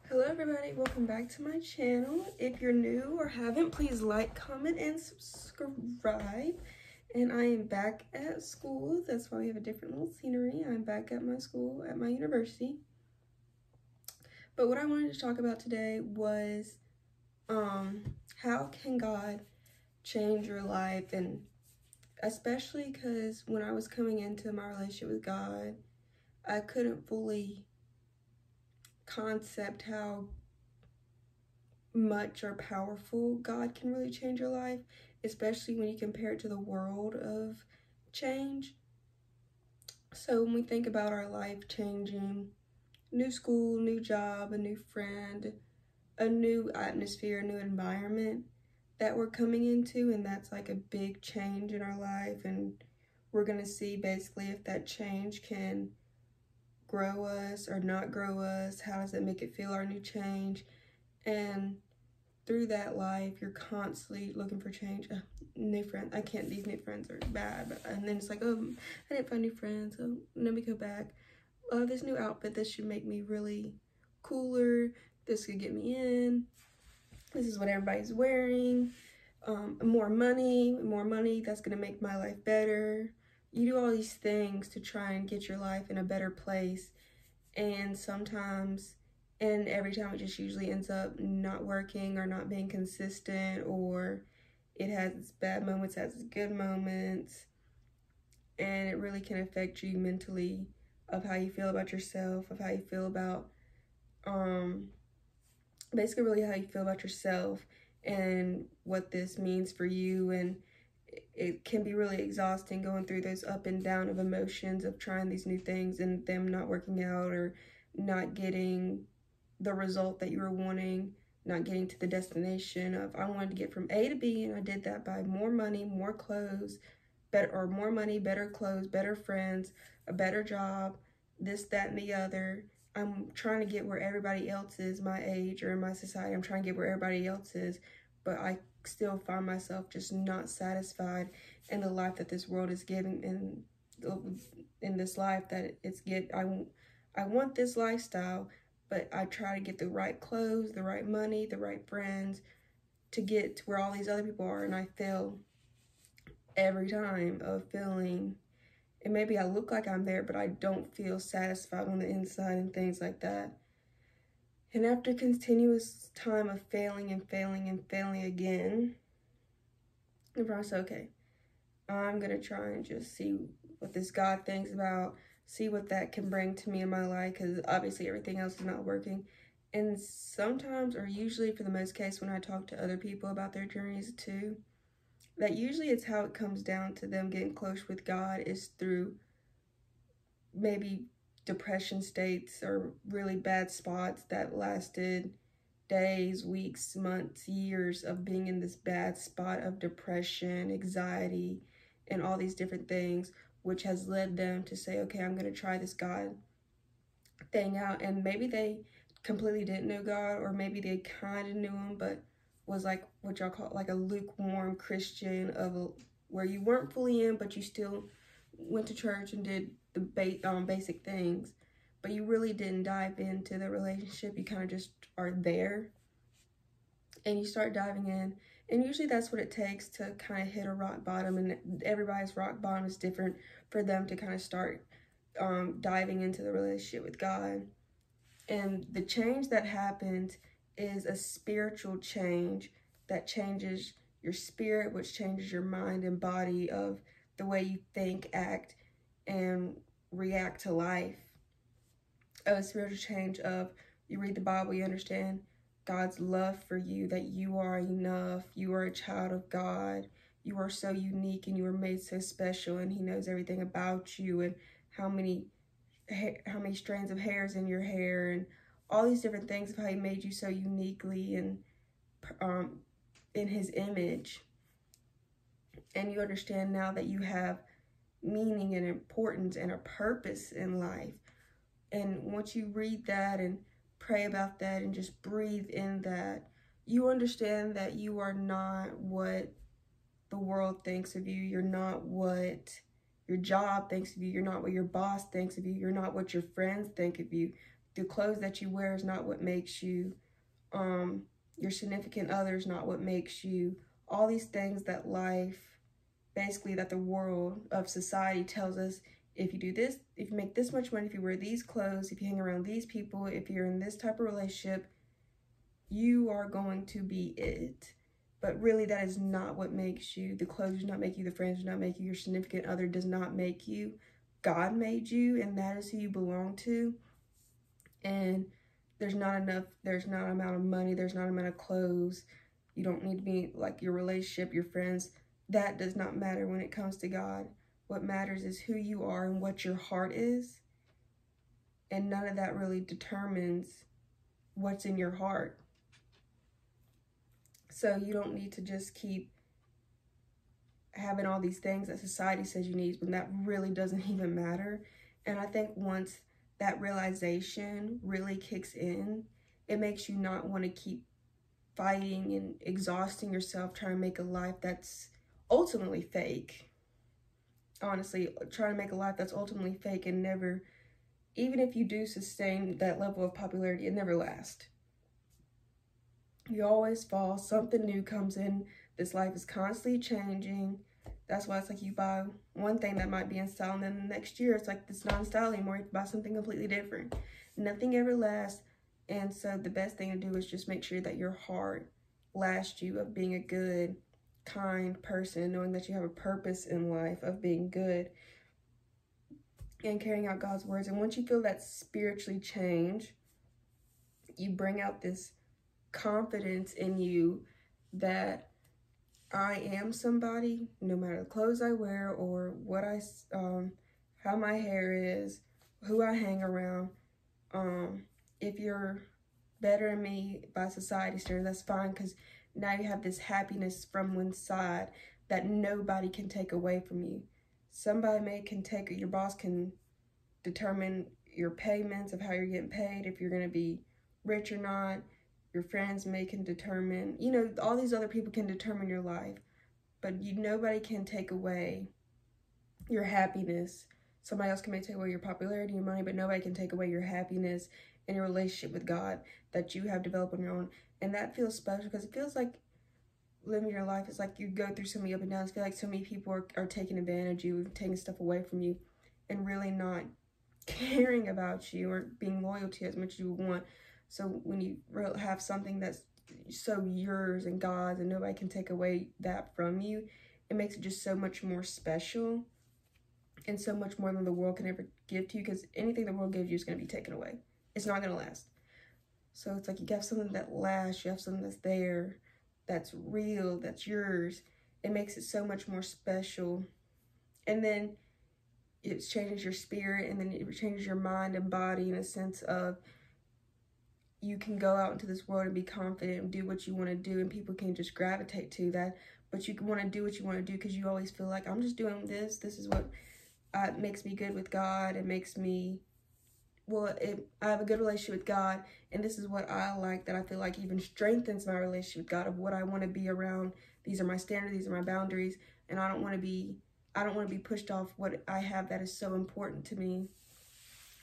Hello everybody, welcome back to my channel. If you're new or haven't, please like, comment, and subscribe. And I am back at school. That's why we have a different little scenery. I'm back at my school, at my university. But what I wanted to talk about today was how can God change your life? And especially because when I was coming into my relationship with God, I couldn't fully concept how much or powerful God can really change your life, especially when you compare it to the world of change. So when we think about our life changing, new school, new job, a new friend, a new atmosphere, a new environment that we're coming into, and that's like a big change in our life, and we're going to see basically if that change can grow us or not grow us. How does it make it feel, our new change? And through that life, you're constantly looking for change. New friends. I can't, these new friends are bad. And then it's like, oh, I didn't find new friends. Oh, let me go back. Oh, this new outfit, this should make me really cooler. This could get me in. This is what everybody's wearing. More money, that's going to make my life better. You do all these things to try and get your life in a better place. And sometimes, and every time, it just usually ends up not working or not being consistent, or it has its bad moments, has its good moments, and it really can affect you mentally, of how you feel about yourself, of how you feel about, basically really how you feel about yourself and what this means for you. And it can be really exhausting going through those up and down of emotions of trying these new things and them not working out, or not getting the result that you were wanting, not getting to the destination of, I wanted to get from A to B, and I did that by more money, more clothes, better, or more money, better clothes, better friends, a better job, this, that, and the other. I'm trying to get where everybody else is my age or in my society. I'm trying to get where everybody else is, but I still find myself just not satisfied in the life that this world is giving, in this life that it's I want this lifestyle, but I try to get the right clothes, the right money, the right friends to get to where all these other people are, and I fail every time of feeling, and maybe I look like I'm there, but I don't feel satisfied on the inside and things like that. And after continuous time of failing and failing and failing again, I said, okay, I'm going to try and just see what this God thinks about, see what that can bring to me in my life, because obviously everything else is not working. And sometimes, or usually for the most case, when I talk to other people about their journeys too, that usually it's how it comes down to them getting close with God is through maybe depression states or really bad spots that lasted days, weeks, months, years of being in this bad spot of depression, anxiety, and all these different things, which has led them to say, okay, I'm going to try this God thing out. And maybe they completely didn't know God, or maybe they kind of knew him, but was like what y'all call like a lukewarm Christian, where you weren't fully in, but you still went to church and did the basic things, but you really didn't dive into the relationship. You kind of just are there, and you start diving in. And usually that's what it takes to kind of hit a rock bottom, and everybody's rock bottom is different for them to kind of start diving into the relationship with God. And the change that happens is a spiritual change that changes your spirit, which changes your mind and body, of the way you think, act, and react to life. A spiritual change of, you read the Bible, you understand God's love for you, that you are enough, you are a child of God, you are so unique and you were made so special, and he knows everything about you, and how many strands of hairs in your hair, and all these different things of how he made you so uniquely and in his image. And you understand now that you have meaning and importance and a purpose in life. And once you read that and pray about that and just breathe in that, you understand that you are not what the world thinks of you. You're not what your job thinks of you. You're not what your boss thinks of you. You're not what your friends think of you. The clothes that you wear is not what makes you. Your significant other is not what makes you. All these things that life, basically that the world of society tells us, if you do this, if you make this much money, if you wear these clothes, if you hang around these people, if you're in this type of relationship, you are going to be it. But really, that is not what makes you. The clothes do not make you. The friends do not make you. Your significant other does not make you. God made you, and that is who you belong to. And there's not an amount of money, there's not an amount of clothes. You don't need to be like your relationship, your friends. That does not matter when it comes to God. What matters is who you are and what your heart is. And none of that really determines what's in your heart. So you don't need to just keep having all these things that society says you need when that really doesn't even matter. And I think once that realization really kicks in, it makes you not want to keep fighting and exhausting yourself trying to make a life that's ultimately fake. Honestly, trying to make a life that's ultimately fake and never, even if you do sustain that level of popularity, it never lasts. You always fall, something new comes in. This life is constantly changing. That's why it's like you buy one thing that might be in style, and then the next year it's like it's not in style anymore. You buy something completely different. Nothing ever lasts. And so the best thing to do is just make sure that your heart lasts you of being a good, kind person, knowing that you have a purpose in life of being good and carrying out God's words. And once you feel that spiritually change, you bring out this confidence in you that I am somebody, no matter the clothes I wear or what how my hair is, who I hang around. If you're better than me by society standards, that's fine, because now you have this happiness from inside that nobody can take away from you. Somebody your boss can determine your payments of how you're getting paid, if you're going to be rich or not. Your friends can determine, all these other people can determine your life, but nobody can take away your happiness. Somebody else may take away your popularity, your money, but nobody can take away your happiness and your relationship with God that you have developed on your own. And that feels special because it feels like living your life is like you go through so many up and downs. I feel like so many people are taking advantage of you, taking stuff away from you, and really not caring about you or being loyal to you as much as you would want. So when you have something that's so yours and God's and nobody can take away that from you, it makes it just so much more special and so much more than the world can ever give to you, because anything the world gives you is going to be taken away. It's not going to last. So it's like you have something that lasts, you have something that's there, that's real, that's yours. It makes it so much more special. And then it changes your spirit, and then it changes your mind and body in a sense of you can go out into this world and be confident and do what you want to do, and people can just gravitate to that. But you want to do what you want to do because you always feel like, I'm just doing this. This is what makes me good with God. It makes me, I have a good relationship with God, and this is what I like, that I feel like even strengthens my relationship with God, of what I want to be around. These are my standards. These are my boundaries, and I don't want to be pushed off what I have that is so important to me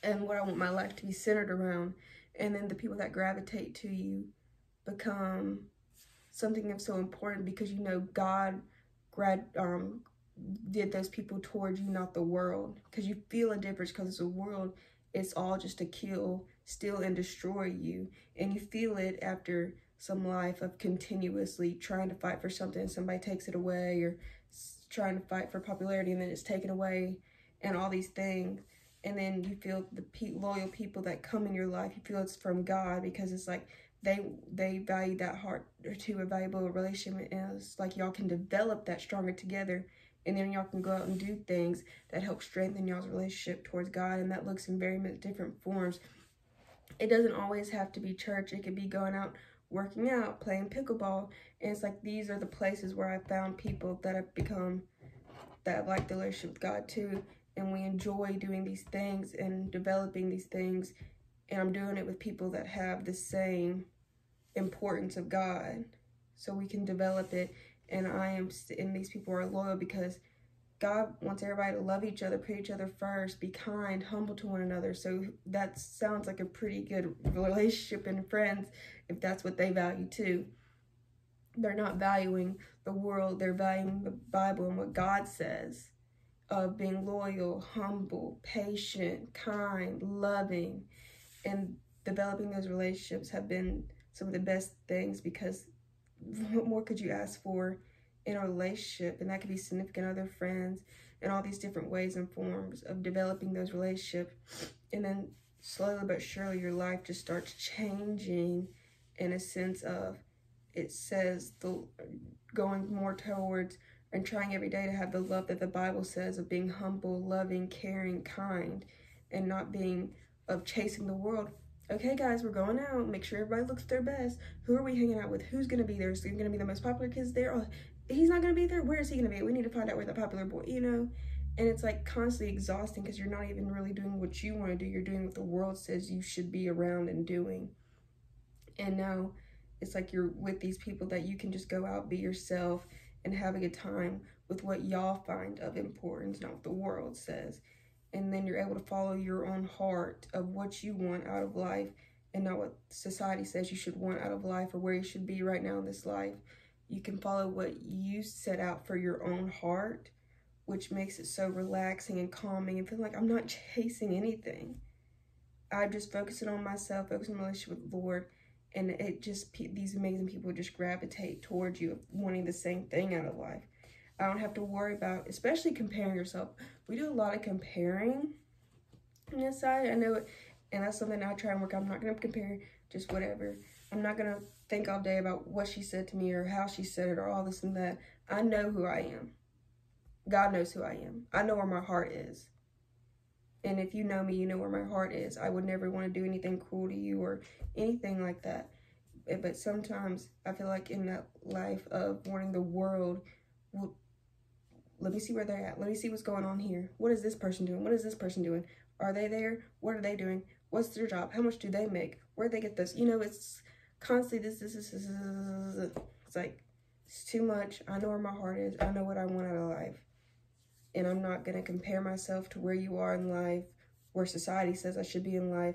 and what I want my life to be centered around. And then the people that gravitate to you become something of so important because God did those people towards you, not the world. Because you feel a difference, because the world, it's all just to kill, steal, and destroy you. And you feel it after some life of continuously trying to fight for something, somebody takes it away, or trying to fight for popularity and then it's taken away, and all these things. And then you feel the loyal people that come in your life, you feel it's from God, because it's like they value that heart to a valuable relationship, and it's like y'all can develop that stronger together, and then y'all can go out and do things that help strengthen y'all's relationship towards God, and that looks in very many different forms. It doesn't always have to be church. It could be going out, working out, playing pickleball, and it's like these are the places where I found people that have like the relationship with God too. And we enjoy doing these things and developing these things. And I'm doing it with people that have the same importance of God. So we can develop it. And and these people are loyal because God wants everybody to love each other, put each other first, be kind, humble to one another. So that sounds like a pretty good relationship and friends if that's what they value too. They're not valuing the world, they're valuing the Bible and what God says of being loyal, humble, patient, kind, loving, and developing those relationships have been some of the best things, because what more could you ask for in a relationship? And that could be significant other, friends, and all these different ways and forms of developing those relationships. And then slowly but surely your life just starts changing in a sense of, it says, the going more towards and trying every day to have the love that the Bible says, of being humble, loving, caring, kind, and not being of chasing the world. Okay, guys, we're going out. Make sure everybody looks their best. Who are we hanging out with? Who's going to be there? Is he going to be the most popular kids there? Oh, he's not going to be there? Where is he going to be? We need to find out where the popular boy, you know? And it's like constantly exhausting because you're not even really doing what you want to do. You're doing what the world says you should be around and doing. And now it's like you're with these people that you can just go out, be yourself, and have a good time with what y'all find of importance, not what the world says. And then you're able to follow your own heart of what you want out of life and not what society says you should want out of life or where you should be right now in this life. You can follow what you set out for your own heart, which makes it so relaxing and calming and feeling like I'm not chasing anything. I'm just focusing on myself, focusing on my relationship with the Lord, and it just, these amazing people just gravitate towards you, wanting the same thing out of life. I don't have to worry about, especially comparing yourself. We do a lot of comparing on this side. I know it, and that's something I try and work on. I'm not going to compare just whatever. I'm not going to think all day about what she said to me or how she said it or all this and that. I know who I am. God knows who I am. I know where my heart is. And if you know me, you know where my heart is. I would never want to do anything cruel to you or anything like that. But sometimes I feel like in that life of wanting the world, well, let me see where they're at. Let me see what's going on here. What is this person doing? What is this person doing? Are they there? What are they doing? What's their job? How much do they make? Where do they get this? You know, it's constantly this. It's like, it's too much. I know where my heart is. I know what I want out of life. And I'm not going to compare myself to where you are in life, where society says I should be in life.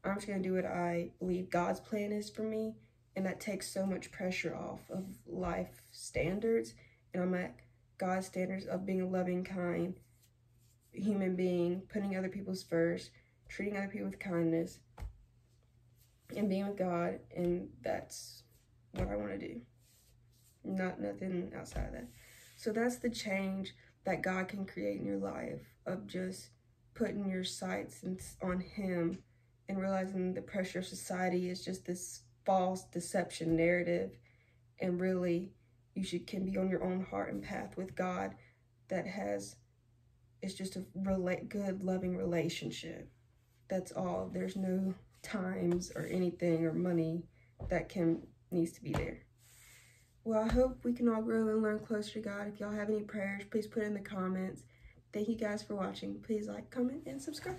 I'm just going to do what I believe God's plan is for me. And that takes so much pressure off of life standards. And I'm at God's standards of being a loving, kind human being, putting other people's first, treating other people with kindness, and being with God. And that's what I want to do. Nothing outside of that. So that's the change that God can create in your life, of just putting your sights on Him and realizing the pressure of society is just this false deception narrative, and really you can be on your own heart and path with God that it's just a good, loving relationship. That's all. There's no times or anything or money that needs to be there. Well, I hope we can all grow and learn closer to God. If y'all have any prayers, please put it in the comments. Thank you guys for watching. Please like, comment, and subscribe.